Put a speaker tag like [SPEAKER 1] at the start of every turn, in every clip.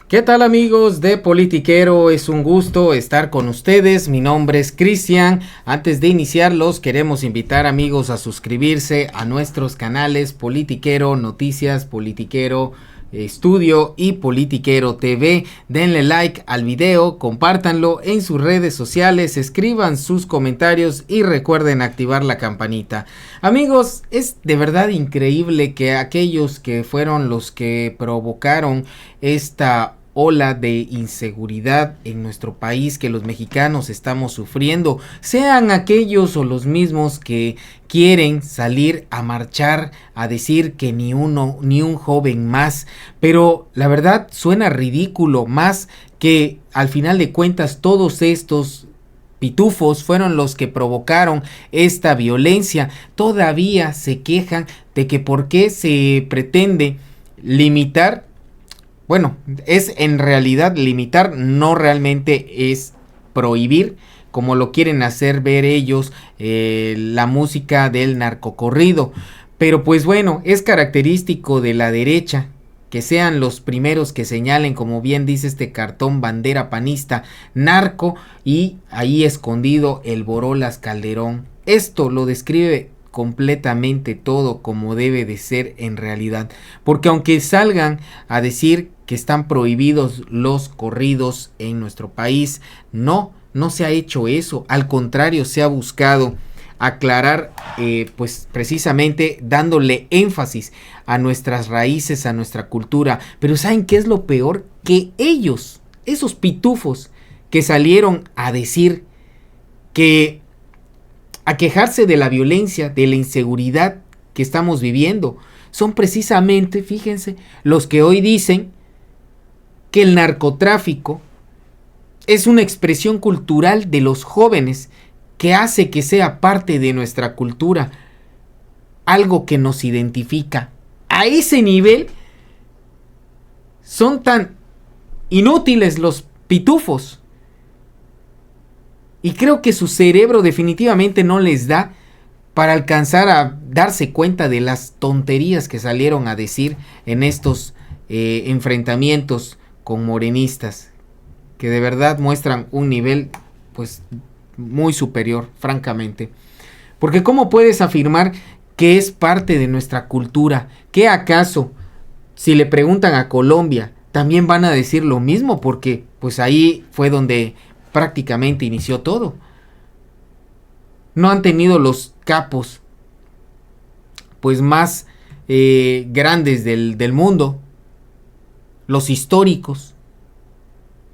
[SPEAKER 1] ¿Qué tal, amigos de Politiquero? Es un gusto estar con ustedes. Mi nombre es Cristian. Antes de iniciar, los queremos invitar, amigos, a suscribirse a nuestros canales Politiquero Noticias, Politiquero Estudio y Politiquero TV. Denle like al video, compártanlo en sus redes sociales, escriban sus comentarios y recuerden activar la campanita. Amigos, es de verdad increíble que aquellos que fueron los que provocaron esta ola de inseguridad en nuestro país que los mexicanos estamos sufriendo, sean aquellos o los mismos que quieren salir a marchar a decir que ni un joven más, pero la verdad suena ridículo, más que al final de cuentas todos estos pitufos fueron los que provocaron esta violencia. Todavía se quejan de que por qué se pretende limitar. Bueno, es en realidad limitar, no realmente es prohibir, como lo quieren hacer ver ellos, la música del narcocorrido. Pero pues bueno, es característico de la derecha que sean los primeros que señalen, como bien dice este cartón, bandera panista, narco, y ahí escondido el Borolas Calderón. Esto lo describe completamente todo como debe de ser en realidad, porque aunque salgan a decir que están prohibidos los corridos en nuestro país, no se ha hecho eso, al contrario, se ha buscado aclarar, pues precisamente dándole énfasis a nuestras raíces, a nuestra cultura. Pero ¿saben qué es lo peor? Que ellos, esos pitufos que salieron a decir que a quejarse de la violencia, de la inseguridad que estamos viviendo, son precisamente, fíjense, los que hoy dicen que el narcotráfico es una expresión cultural de los jóvenes que hace que sea parte de nuestra cultura, algo que nos identifica. A ese nivel son tan inútiles los pitufos. Y creo que su cerebro definitivamente no les da para alcanzar a darse cuenta de las tonterías que salieron a decir en estos enfrentamientos con morenistas, que de verdad muestran un nivel pues muy superior, francamente. Porque ¿cómo puedes afirmar que es parte de nuestra cultura? ¿Qué acaso, si le preguntan a Colombia, también van a decir lo mismo? Porque pues ahí fue donde prácticamente inició todo. No han tenido los capos pues más grandes del mundo, los históricos,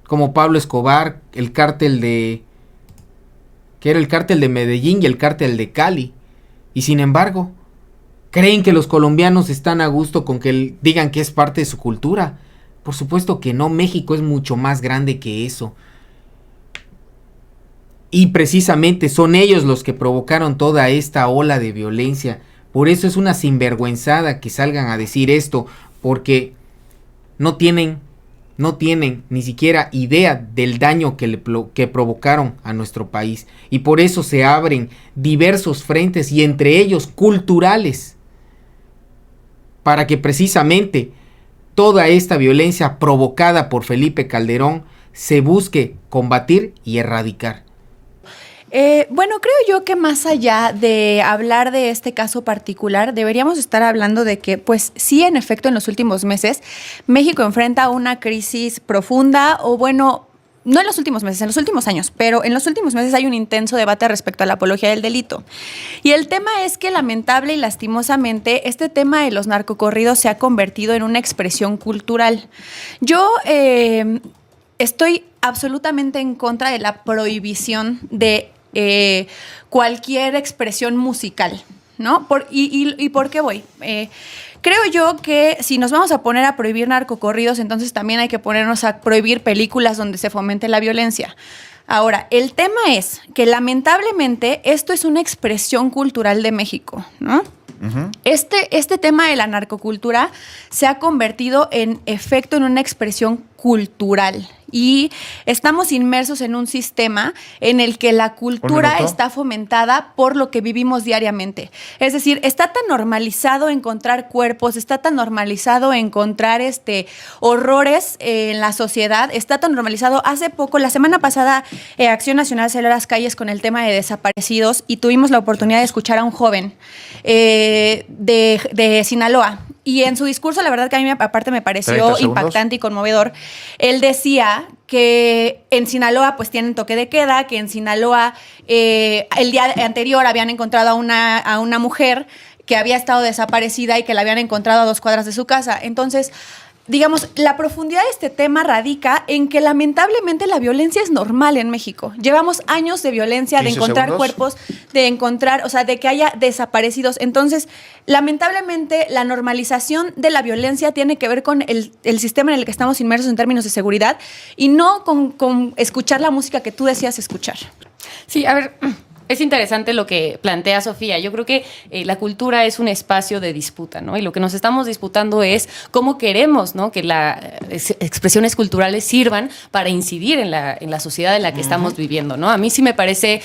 [SPEAKER 1] como Pablo Escobar, el cártel que era el cártel de Medellín y el cártel de Cali. Y sin embargo, ¿creen que los colombianos están a gusto con que digan que es parte de su cultura? Por supuesto que no, México es mucho más grande que eso. Y precisamente son ellos los que provocaron toda esta ola de violencia. Por eso es una sinvergüenzada que salgan a decir esto, porque no tienen ni siquiera idea del daño que provocaron a nuestro país. Y por eso se abren diversos frentes, y entre ellos culturales, para que precisamente toda esta violencia provocada por Felipe Calderón se busque combatir y erradicar.
[SPEAKER 2] Bueno, creo yo que más allá de hablar de este caso particular, deberíamos estar hablando de que, pues sí, en efecto, en los últimos meses, México enfrenta una crisis profunda, o bueno, no en los últimos meses, en los últimos años, pero en los últimos meses hay un intenso debate respecto a la apología del delito. Y el tema es que, lamentable y lastimosamente, este tema de los narcocorridos se ha convertido en una expresión cultural. Yo estoy absolutamente en contra de la prohibición de cualquier expresión musical, ¿no? ¿Y por qué voy? Creo yo que si nos vamos a poner a prohibir narcocorridos, entonces también hay que ponernos a prohibir películas donde se fomente la violencia. Ahora, el tema es que lamentablemente esto es una expresión cultural de México, ¿no? Uh-huh. Este tema de la narcocultura se ha convertido en efecto en una expresión cultural. Y estamos inmersos en un sistema en el que la cultura está fomentada por lo que vivimos diariamente. Es decir, está tan normalizado encontrar cuerpos, está tan normalizado encontrar horrores en la sociedad, está tan normalizado. Hace poco, la semana pasada, Acción Nacional salió a las calles con el tema de desaparecidos y tuvimos la oportunidad de escuchar a un joven de Sinaloa. Y en su discurso, la verdad que a mí aparte me pareció impactante y conmovedor. Él decía que en Sinaloa pues tienen toque de queda, que en Sinaloa el día anterior habían encontrado a una mujer que había estado desaparecida y que la habían encontrado a 2 cuadras de su casa. Entonces, digamos, la profundidad de este tema radica en que lamentablemente la violencia es normal en México. Llevamos años de violencia, de encontrar cuerpos, de encontrar, o sea, de que haya desaparecidos. Entonces, lamentablemente, la normalización de la violencia tiene que ver con el sistema en el que estamos inmersos en términos de seguridad y no con escuchar la música que tú decías escuchar.
[SPEAKER 3] Sí, a ver, es interesante lo que plantea Sofía. Yo creo que la cultura es un espacio de disputa, ¿no? Y lo que nos estamos disputando es cómo queremos, ¿no?, que las expresiones culturales sirvan para incidir en la sociedad en la que estamos viviendo, ¿no? A mí sí me parece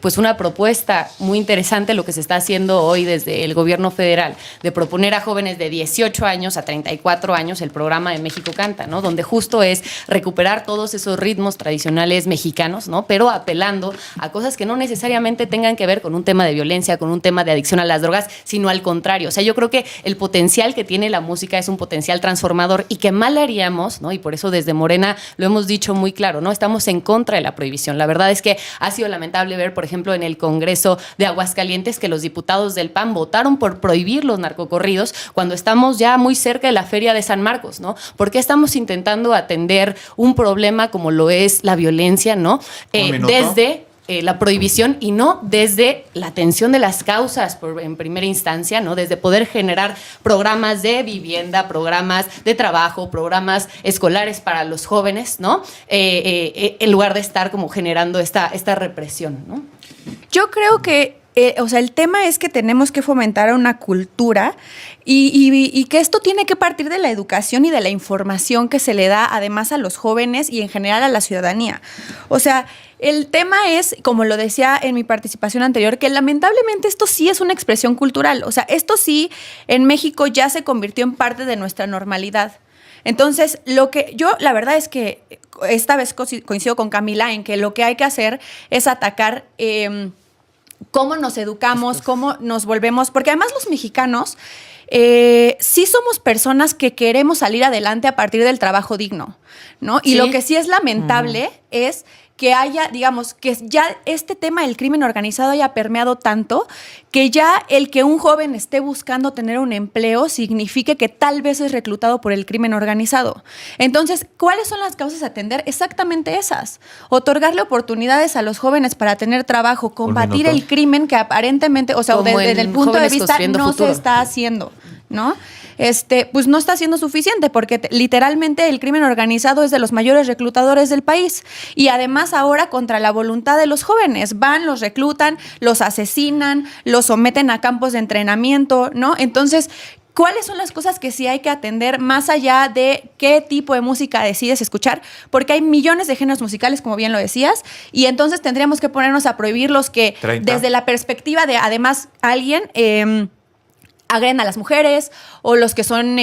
[SPEAKER 3] pues una propuesta muy interesante lo que se está haciendo hoy desde el gobierno federal, de proponer a jóvenes de 18 años a 34 años el programa de México Canta, ¿no? Donde justo es recuperar todos esos ritmos tradicionales mexicanos, ¿no?, pero apelando a cosas que no necesariamente tengan que ver con un tema de violencia, con un tema de adicción a las drogas, sino al contrario. O sea, yo creo que el potencial que tiene la música es un potencial transformador y que mal haríamos, ¿no? Y por eso desde Morena lo hemos dicho muy claro, ¿no? Estamos en contra de la prohibición. La verdad es que ha sido lamentable ver, por ejemplo, en el Congreso de Aguascalientes que los diputados del PAN votaron por prohibir los narcocorridos cuando estamos ya muy cerca de la Feria de San Marcos, ¿no? ¿Por qué estamos intentando atender un problema como lo es la violencia, ¿no? Desde la prohibición y no desde la atención de las causas en primera instancia, ¿no? Desde poder generar programas de vivienda, programas de trabajo, programas escolares para los jóvenes, ¿no? En lugar de estar como generando esta represión, ¿no?
[SPEAKER 2] Yo creo que o sea, el tema es que tenemos que fomentar una cultura y que esto tiene que partir de la educación y de la información que se le da además a los jóvenes y en general a la ciudadanía. O sea, el tema es, como lo decía en mi participación anterior, que lamentablemente esto sí es una expresión cultural. O sea, esto sí en México ya se convirtió en parte de nuestra normalidad. Entonces, lo que yo, la verdad es que esta vez coincido con Camila en que lo que hay que hacer es atacar cómo nos educamos, cómo nos volvemos, porque además los mexicanos sí somos personas que queremos salir adelante a partir del trabajo digno, ¿no? Y lo que sí es lamentable es que haya, digamos, que ya este tema del crimen organizado haya permeado tanto que ya el que un joven esté buscando tener un empleo signifique que tal vez es reclutado por el crimen organizado. Entonces, ¿cuáles son las causas a atender? Exactamente esas. Otorgarle oportunidades a los jóvenes para tener trabajo, combatir el crimen que aparentemente, o sea, desde el punto de vista no se está haciendo, ¿no? Pues no está siendo suficiente porque literalmente el crimen organizado es de los mayores reclutadores del país y además ahora contra la voluntad de los jóvenes van, los reclutan, los asesinan, los someten a campos de entrenamiento, ¿no? Entonces, ¿cuáles son las cosas que sí hay que atender más allá de qué tipo de música decides escuchar? Porque hay millones de géneros musicales, como bien lo decías, y entonces tendríamos que ponernos a prohibir los que 30. Desde la perspectiva de además alguien agreden a las mujeres o los que son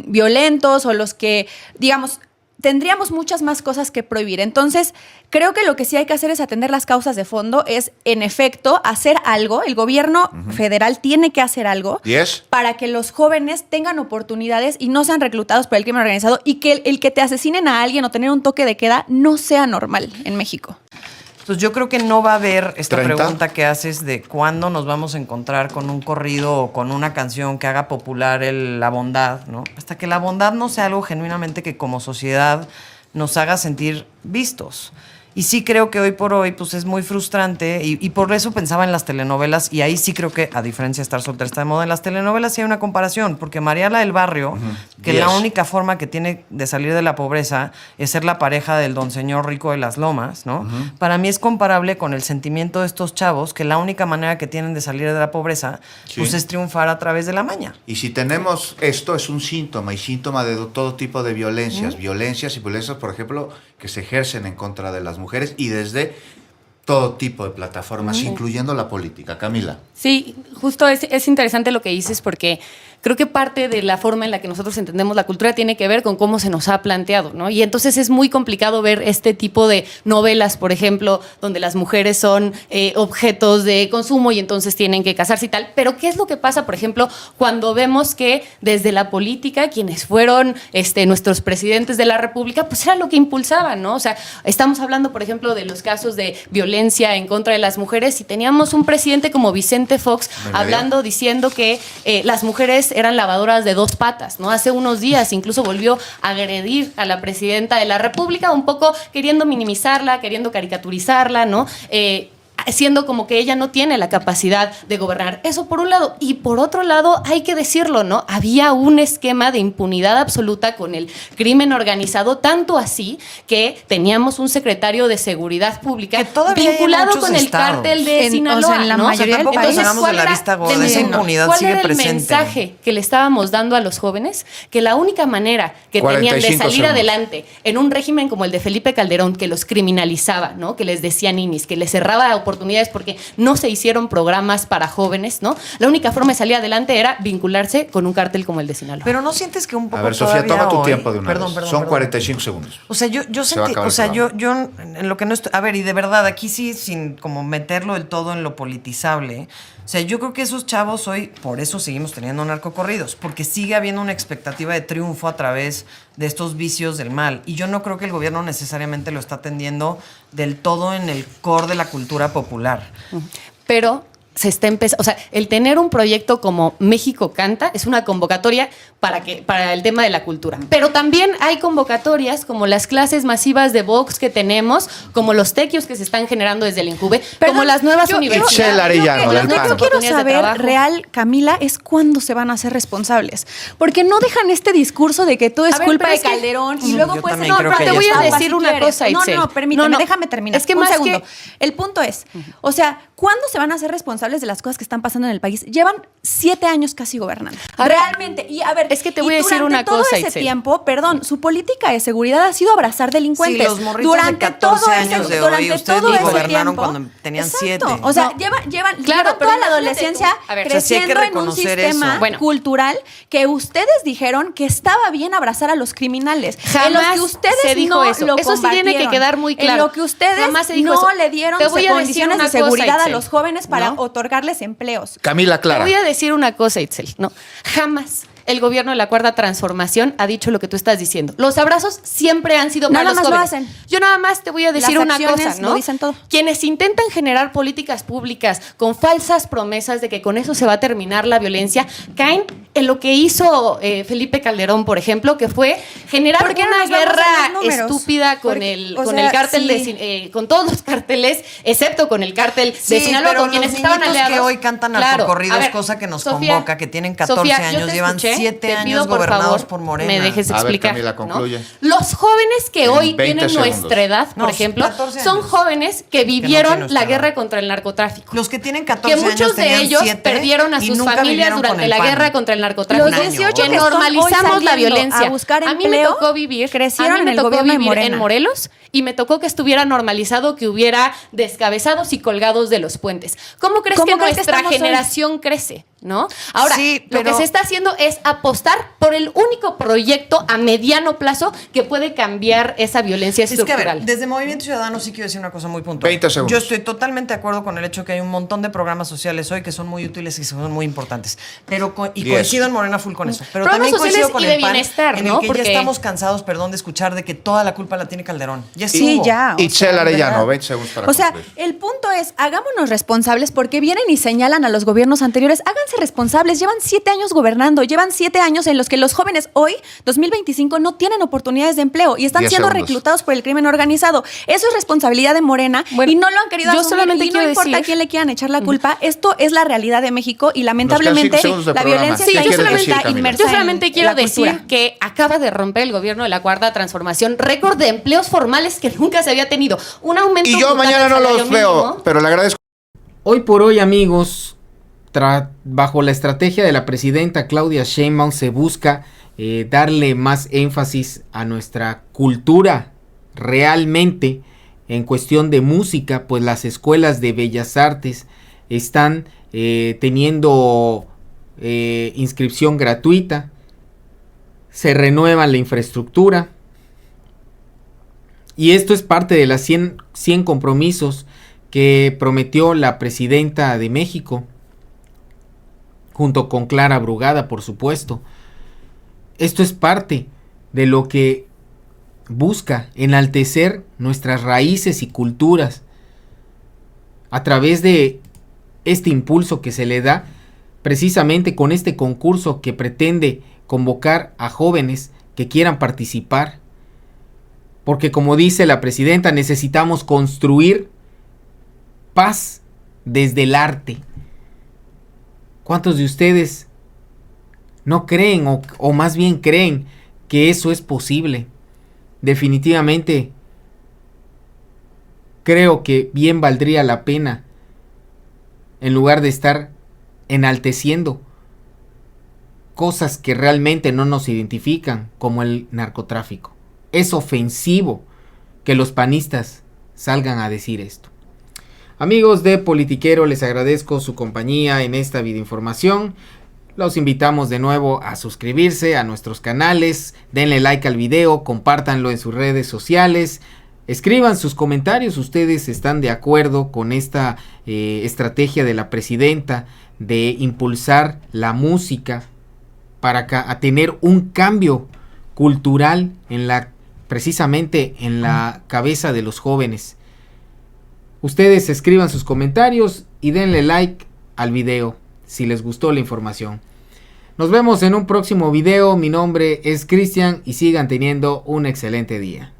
[SPEAKER 2] violentos o los que, digamos, tendríamos muchas más cosas que prohibir. Entonces, creo que lo que sí hay que hacer es atender las causas de fondo, es, en efecto, hacer algo. El gobierno federal tiene que hacer algo para que los jóvenes tengan oportunidades y no sean reclutados por el crimen organizado y que el que te asesinen a alguien o tener un toque de queda no sea normal en México.
[SPEAKER 4] Entonces yo creo que no va a haber esta 30. Pregunta que haces de cuándo nos vamos a encontrar con un corrido o con una canción que haga popular la bondad, ¿no? Hasta que la bondad no sea algo genuinamente que como sociedad nos haga sentir vistos. Y sí creo que hoy por hoy pues es muy frustrante y por eso pensaba en las telenovelas y ahí sí creo que, a diferencia de Estar soltera está de moda, en las telenovelas sí hay una comparación, porque Mariala del Barrio, que la única forma que tiene de salir de la pobreza es ser la pareja del don señor rico de las lomas, ¿no? Para mí es comparable con el sentimiento de estos chavos que la única manera que tienen de salir de la pobreza pues es triunfar a través de la maña.
[SPEAKER 5] Y si tenemos esto, es un síntoma y síntoma de todo tipo de violencias, violencias, por ejemplo, que se ejercen en contra de las mujeres y desde todo tipo de plataformas, incluyendo la política. Camila.
[SPEAKER 3] Sí, justo es interesante lo que dices porque creo que parte de la forma en la que nosotros entendemos la cultura tiene que ver con cómo se nos ha planteado, ¿no? Y entonces es muy complicado ver este tipo de novelas, por ejemplo, donde las mujeres son objetos de consumo y entonces tienen que casarse y tal. Pero ¿qué es lo que pasa, por ejemplo, cuando vemos que desde la política quienes fueron nuestros presidentes de la República, pues era lo que impulsaban, ¿no? O sea, estamos hablando, por ejemplo, de los casos de violencia en contra de las mujeres y teníamos un presidente como Vicente Fox hablando, diciendo que las mujeres eran lavadoras de dos patas, ¿no? Hace unos días incluso volvió a agredir a la presidenta de la República, un poco queriendo minimizarla, queriendo caricaturizarla, ¿no? Siendo como que ella no tiene la capacidad de gobernar. Eso por un lado. Y por otro lado, hay que decirlo, ¿no? Había un esquema de impunidad absoluta con el crimen organizado, tanto así que teníamos un secretario de Seguridad Pública vinculado con el cártel de Sinaloa,
[SPEAKER 2] o sea, en la
[SPEAKER 3] ¿no?
[SPEAKER 2] mayoría del
[SPEAKER 4] tampoco
[SPEAKER 2] país.
[SPEAKER 4] salgamos de la vista gorda, esa impunidad
[SPEAKER 3] ¿Cuál
[SPEAKER 4] sigue
[SPEAKER 3] era el
[SPEAKER 4] presente?
[SPEAKER 3] mensaje que le estábamos dando a los jóvenes? Que la única manera que tenían de
[SPEAKER 5] 45
[SPEAKER 3] salir
[SPEAKER 5] segundos.
[SPEAKER 3] adelante en un régimen como el de Felipe Calderón, que los criminalizaba, ¿no? Que les decía ninis, que les cerraba oportunidades porque no se hicieron programas para jóvenes, ¿no? La única forma de salir adelante era vincularse con un cártel como el de Sinaloa.
[SPEAKER 4] Pero no sientes que un poco
[SPEAKER 5] A ver, Sofía,
[SPEAKER 4] todavía
[SPEAKER 5] toma tu
[SPEAKER 4] hoy-
[SPEAKER 5] tiempo de una
[SPEAKER 4] Perdón,
[SPEAKER 5] vez.
[SPEAKER 4] perdón,
[SPEAKER 5] Son
[SPEAKER 4] perdón.
[SPEAKER 5] 45 segundos.
[SPEAKER 4] O sea, yo
[SPEAKER 5] Se va a
[SPEAKER 4] sentí,
[SPEAKER 5] acabar
[SPEAKER 4] o sea,
[SPEAKER 5] el
[SPEAKER 4] yo en lo que no estoy, a ver, y de verdad, aquí sí, sin como meterlo del todo en lo politizable, o sea, yo creo que esos chavos hoy, por eso seguimos teniendo narcocorridos, porque sigue habiendo una expectativa de triunfo a través de estos vicios del mal, y yo no creo que el gobierno necesariamente lo está atendiendo del todo en el core de la cultura popular.
[SPEAKER 3] Pero se está empezando, o sea, el tener un proyecto como México Canta es una convocatoria para el tema de la cultura. Pero también hay convocatorias como las clases masivas de Vox que tenemos, como los tequios que se están generando desde el Incube, como las nuevas universidades.
[SPEAKER 5] Itzel Arellano, del
[SPEAKER 2] Lo
[SPEAKER 5] PAN.
[SPEAKER 2] que yo quiero
[SPEAKER 3] Oportunidades de
[SPEAKER 2] saber,
[SPEAKER 3] trabajo.
[SPEAKER 2] real, Camila, es cuándo se van a hacer responsables. Porque no dejan este discurso de que todo es
[SPEAKER 3] A ver,
[SPEAKER 2] culpa
[SPEAKER 3] pero
[SPEAKER 2] de
[SPEAKER 3] es que-
[SPEAKER 2] Calderón y
[SPEAKER 4] Yo
[SPEAKER 2] luego pues
[SPEAKER 4] también creo que
[SPEAKER 2] te
[SPEAKER 4] ya
[SPEAKER 2] voy a
[SPEAKER 4] estamos.
[SPEAKER 2] decir una cosa,
[SPEAKER 3] Itzel.
[SPEAKER 2] No, permíteme,
[SPEAKER 3] No,
[SPEAKER 2] déjame terminar.
[SPEAKER 3] es que
[SPEAKER 2] un
[SPEAKER 3] más
[SPEAKER 2] segundo.
[SPEAKER 3] que-
[SPEAKER 2] El punto es, o sea, ¿cuándo se van a hacer responsables de las cosas que están pasando en el país? Llevan 7 años casi gobernando.
[SPEAKER 3] A ver,
[SPEAKER 2] Realmente. Y a ver,
[SPEAKER 3] es que te
[SPEAKER 2] y
[SPEAKER 3] voy a decir
[SPEAKER 2] durante
[SPEAKER 3] una
[SPEAKER 2] todo
[SPEAKER 3] cosa,
[SPEAKER 2] ese
[SPEAKER 3] Itzel.
[SPEAKER 2] tiempo, perdón, su política de seguridad ha sido abrazar delincuentes.
[SPEAKER 4] Sí, los morritos de 14 años de hoy,
[SPEAKER 2] durante
[SPEAKER 4] ustedes
[SPEAKER 2] todo
[SPEAKER 4] ni
[SPEAKER 2] ese
[SPEAKER 4] gobernaron
[SPEAKER 2] tiempo,
[SPEAKER 4] cuando tenían
[SPEAKER 2] exacto.
[SPEAKER 4] 7.
[SPEAKER 2] O sea,
[SPEAKER 3] No.
[SPEAKER 2] llevan
[SPEAKER 3] Claro, pero
[SPEAKER 2] toda la
[SPEAKER 3] imagínate
[SPEAKER 2] adolescencia
[SPEAKER 3] tú. A ver,
[SPEAKER 4] o sea, sí hay que
[SPEAKER 2] creciendo en un
[SPEAKER 4] reconocer
[SPEAKER 2] sistema
[SPEAKER 4] eso.
[SPEAKER 3] Bueno.
[SPEAKER 2] cultural que ustedes dijeron que estaba bien abrazar a los criminales. En los
[SPEAKER 3] Jamás
[SPEAKER 2] que ustedes
[SPEAKER 3] se dijo
[SPEAKER 2] no
[SPEAKER 3] eso.
[SPEAKER 2] lo
[SPEAKER 3] Eso sí tiene que
[SPEAKER 2] combatieron.
[SPEAKER 3] quedar muy claro.
[SPEAKER 2] En lo que ustedes
[SPEAKER 3] Jamás se dijo
[SPEAKER 2] no
[SPEAKER 3] eso.
[SPEAKER 2] le dieron
[SPEAKER 3] Te voy a decir
[SPEAKER 2] condiciones
[SPEAKER 3] una
[SPEAKER 2] de seguridad
[SPEAKER 3] cosa,
[SPEAKER 2] a
[SPEAKER 3] Itzel.
[SPEAKER 2] los jóvenes para
[SPEAKER 3] ¿No?
[SPEAKER 2] otorgarles empleos.
[SPEAKER 5] Camila
[SPEAKER 3] Te
[SPEAKER 5] Clara.
[SPEAKER 3] voy a decir una cosa, Itzel. No, jamás el gobierno de la Cuarta Transformación ha dicho lo que tú estás diciendo. Los abrazos siempre han sido para
[SPEAKER 2] Nada
[SPEAKER 3] los
[SPEAKER 2] más lo
[SPEAKER 3] jóvenes.
[SPEAKER 2] hacen.
[SPEAKER 3] Yo nada más te voy a decir
[SPEAKER 2] Las
[SPEAKER 3] una
[SPEAKER 2] acciones
[SPEAKER 3] cosa, ¿no?
[SPEAKER 2] lo dicen todo.
[SPEAKER 3] Quienes intentan generar políticas públicas con falsas promesas de que con eso se va a terminar la violencia, caen en lo que hizo Felipe Calderón, por ejemplo, que fue generar
[SPEAKER 2] ¿Por qué no
[SPEAKER 3] una
[SPEAKER 2] nos vamos a
[SPEAKER 3] guerra
[SPEAKER 2] los números?
[SPEAKER 3] estúpida con
[SPEAKER 2] Porque,
[SPEAKER 3] el
[SPEAKER 2] o
[SPEAKER 3] con
[SPEAKER 2] sea,
[SPEAKER 3] el cártel
[SPEAKER 2] sí.
[SPEAKER 3] con todos los cárteles, excepto con el cártel de
[SPEAKER 4] Sí,
[SPEAKER 3] Sinaloa,
[SPEAKER 4] pero
[SPEAKER 3] con quienes
[SPEAKER 4] los
[SPEAKER 3] estaban
[SPEAKER 4] niñitos
[SPEAKER 3] aliados.
[SPEAKER 4] que hoy cantan
[SPEAKER 3] Claro.
[SPEAKER 4] narcocorridos,
[SPEAKER 3] A ver,
[SPEAKER 4] cosa que nos
[SPEAKER 3] Sofía,
[SPEAKER 4] convoca, que tienen 14
[SPEAKER 3] Sofía, yo
[SPEAKER 4] años,
[SPEAKER 3] te
[SPEAKER 4] llevan
[SPEAKER 3] escuché,
[SPEAKER 4] 7
[SPEAKER 3] te
[SPEAKER 4] años
[SPEAKER 3] pido, por
[SPEAKER 4] gobernados
[SPEAKER 3] favor,
[SPEAKER 4] por Morena.
[SPEAKER 3] me dejes
[SPEAKER 5] A ver,
[SPEAKER 3] explicar.
[SPEAKER 5] Camila,
[SPEAKER 3] ¿no?
[SPEAKER 5] concluye.
[SPEAKER 3] Los jóvenes que
[SPEAKER 5] En
[SPEAKER 3] hoy
[SPEAKER 5] 20
[SPEAKER 3] tienen
[SPEAKER 5] segundos.
[SPEAKER 3] nuestra edad, por
[SPEAKER 4] No,
[SPEAKER 3] ejemplo,
[SPEAKER 4] 14
[SPEAKER 3] son
[SPEAKER 4] años.
[SPEAKER 3] jóvenes que
[SPEAKER 4] no
[SPEAKER 3] vivieron
[SPEAKER 4] tienen
[SPEAKER 3] la
[SPEAKER 4] nuestra
[SPEAKER 3] guerra
[SPEAKER 4] edad.
[SPEAKER 3] contra el narcotráfico.
[SPEAKER 4] Los que tienen 14
[SPEAKER 3] Que muchos
[SPEAKER 4] años
[SPEAKER 3] de
[SPEAKER 4] tenían
[SPEAKER 3] ellos
[SPEAKER 4] 7
[SPEAKER 3] perdieron a
[SPEAKER 4] y
[SPEAKER 3] sus
[SPEAKER 4] nunca
[SPEAKER 3] familias
[SPEAKER 4] vivieron con
[SPEAKER 3] durante
[SPEAKER 4] el
[SPEAKER 3] la
[SPEAKER 4] PAN.
[SPEAKER 3] guerra contra el narcotráfico.
[SPEAKER 2] Los 18
[SPEAKER 3] que
[SPEAKER 2] que están hoy
[SPEAKER 3] normalizamos la
[SPEAKER 2] saliendo
[SPEAKER 3] violencia.
[SPEAKER 2] a buscar
[SPEAKER 3] A mí me
[SPEAKER 2] empleo,
[SPEAKER 3] tocó vivir,
[SPEAKER 2] crecieron
[SPEAKER 3] a mí
[SPEAKER 2] en
[SPEAKER 3] me
[SPEAKER 2] el
[SPEAKER 3] tocó
[SPEAKER 2] gobierno de
[SPEAKER 3] vivir
[SPEAKER 2] Morena.
[SPEAKER 3] en Morelos y me tocó que estuviera normalizado que hubiera descabezados y colgados de los puentes. ¿Cómo crees que nuestra
[SPEAKER 2] estamos hoy?
[SPEAKER 3] generación crece? ¿No? Ahora,
[SPEAKER 4] Sí,
[SPEAKER 3] lo que
[SPEAKER 4] pero-
[SPEAKER 3] se está haciendo es apostar por el único proyecto a mediano plazo que puede cambiar esa violencia
[SPEAKER 4] Es que, a
[SPEAKER 3] estructural.
[SPEAKER 4] ver, desde Movimiento Ciudadano sí quiero decir una cosa muy puntual.
[SPEAKER 5] 20 segundos.
[SPEAKER 4] Yo estoy totalmente de acuerdo con el hecho que hay un montón de programas sociales hoy que son muy útiles y son muy importantes. Pero y
[SPEAKER 5] 10.
[SPEAKER 4] coincido en Morena full con eso. Pero
[SPEAKER 3] Programas
[SPEAKER 4] también coincido
[SPEAKER 3] sociales
[SPEAKER 4] con
[SPEAKER 3] y de
[SPEAKER 4] el PAN,
[SPEAKER 3] bienestar,
[SPEAKER 4] en
[SPEAKER 3] ¿no?
[SPEAKER 4] el que
[SPEAKER 3] Porque-
[SPEAKER 4] ya estamos cansados, perdón, de escuchar de que toda la culpa la tiene Calderón. Ya
[SPEAKER 2] Sí,
[SPEAKER 4] estuvo.
[SPEAKER 2] ya. o
[SPEAKER 5] Itzel
[SPEAKER 2] sea, de
[SPEAKER 5] Arellano,
[SPEAKER 2] verdad.
[SPEAKER 5] 20 segundos para
[SPEAKER 2] O sea,
[SPEAKER 5] concluir.
[SPEAKER 2] el punto es, hagámonos responsables porque vienen y señalan a los gobiernos anteriores, háganse háganse responsables, llevan 7 años gobernando, llevan 7 años en los que los jóvenes hoy, 2025, no tienen oportunidades de empleo y están
[SPEAKER 5] 10
[SPEAKER 2] siendo
[SPEAKER 5] segundos.
[SPEAKER 2] reclutados por el crimen organizado. Eso es responsabilidad de Morena y no lo han querido
[SPEAKER 3] yo
[SPEAKER 2] asumir,
[SPEAKER 3] solamente
[SPEAKER 2] y no
[SPEAKER 3] quiero
[SPEAKER 2] importa
[SPEAKER 3] decir-
[SPEAKER 2] a quién le quieran echar la culpa, esto es la realidad de México y lamentablemente
[SPEAKER 5] 5 segundos de
[SPEAKER 2] la
[SPEAKER 5] programa.
[SPEAKER 2] violencia
[SPEAKER 5] Sí,
[SPEAKER 2] está
[SPEAKER 5] ¿qué quieres decir,
[SPEAKER 2] inmersa
[SPEAKER 5] Camila?
[SPEAKER 3] Yo
[SPEAKER 2] en
[SPEAKER 3] solamente quiero
[SPEAKER 2] la cultura.
[SPEAKER 3] decir que acaba de romper el gobierno de la Cuarta Transformación récord de empleos formales que nunca se había tenido. Un aumento
[SPEAKER 5] Y yo
[SPEAKER 3] brutal
[SPEAKER 5] mañana
[SPEAKER 3] del
[SPEAKER 5] no
[SPEAKER 3] salario
[SPEAKER 5] los veo,
[SPEAKER 3] mínimo.
[SPEAKER 5] pero le agradezco.
[SPEAKER 1] Hoy por hoy, amigos, bajo la estrategia de la presidenta Claudia Sheinbaum se busca darle más énfasis a nuestra cultura realmente en cuestión de música, pues las escuelas de bellas artes están teniendo inscripción gratuita, se renueva la infraestructura y esto es parte de las 100 compromisos que prometió la presidenta de México, junto con Clara Brugada, por supuesto. Esto es parte de lo que busca enaltecer nuestras raíces y culturas a través de este impulso que se le da precisamente con este concurso que pretende convocar a jóvenes que quieran participar. Porque como dice la presidenta, necesitamos construir paz desde el arte. ¿Cuántos de ustedes no creen o más bien creen que eso es posible? Definitivamente creo que bien valdría la pena, en lugar de estar enalteciendo cosas que realmente no nos identifican, como el narcotráfico. Es ofensivo que los panistas salgan a decir esto. Amigos de Politiquero, les agradezco su compañía en esta videoinformación. Los invitamos de nuevo a suscribirse a nuestros canales, denle like al video, compártanlo en sus redes sociales, escriban sus comentarios. ¿Ustedes están de acuerdo con esta estrategia de la presidenta de impulsar la música para a tener un cambio cultural precisamente en la cabeza de los jóvenes? Ustedes escriban sus comentarios y denle like al video si les gustó la información. Nos vemos en un próximo video. Mi nombre es Cristian y sigan teniendo un excelente día.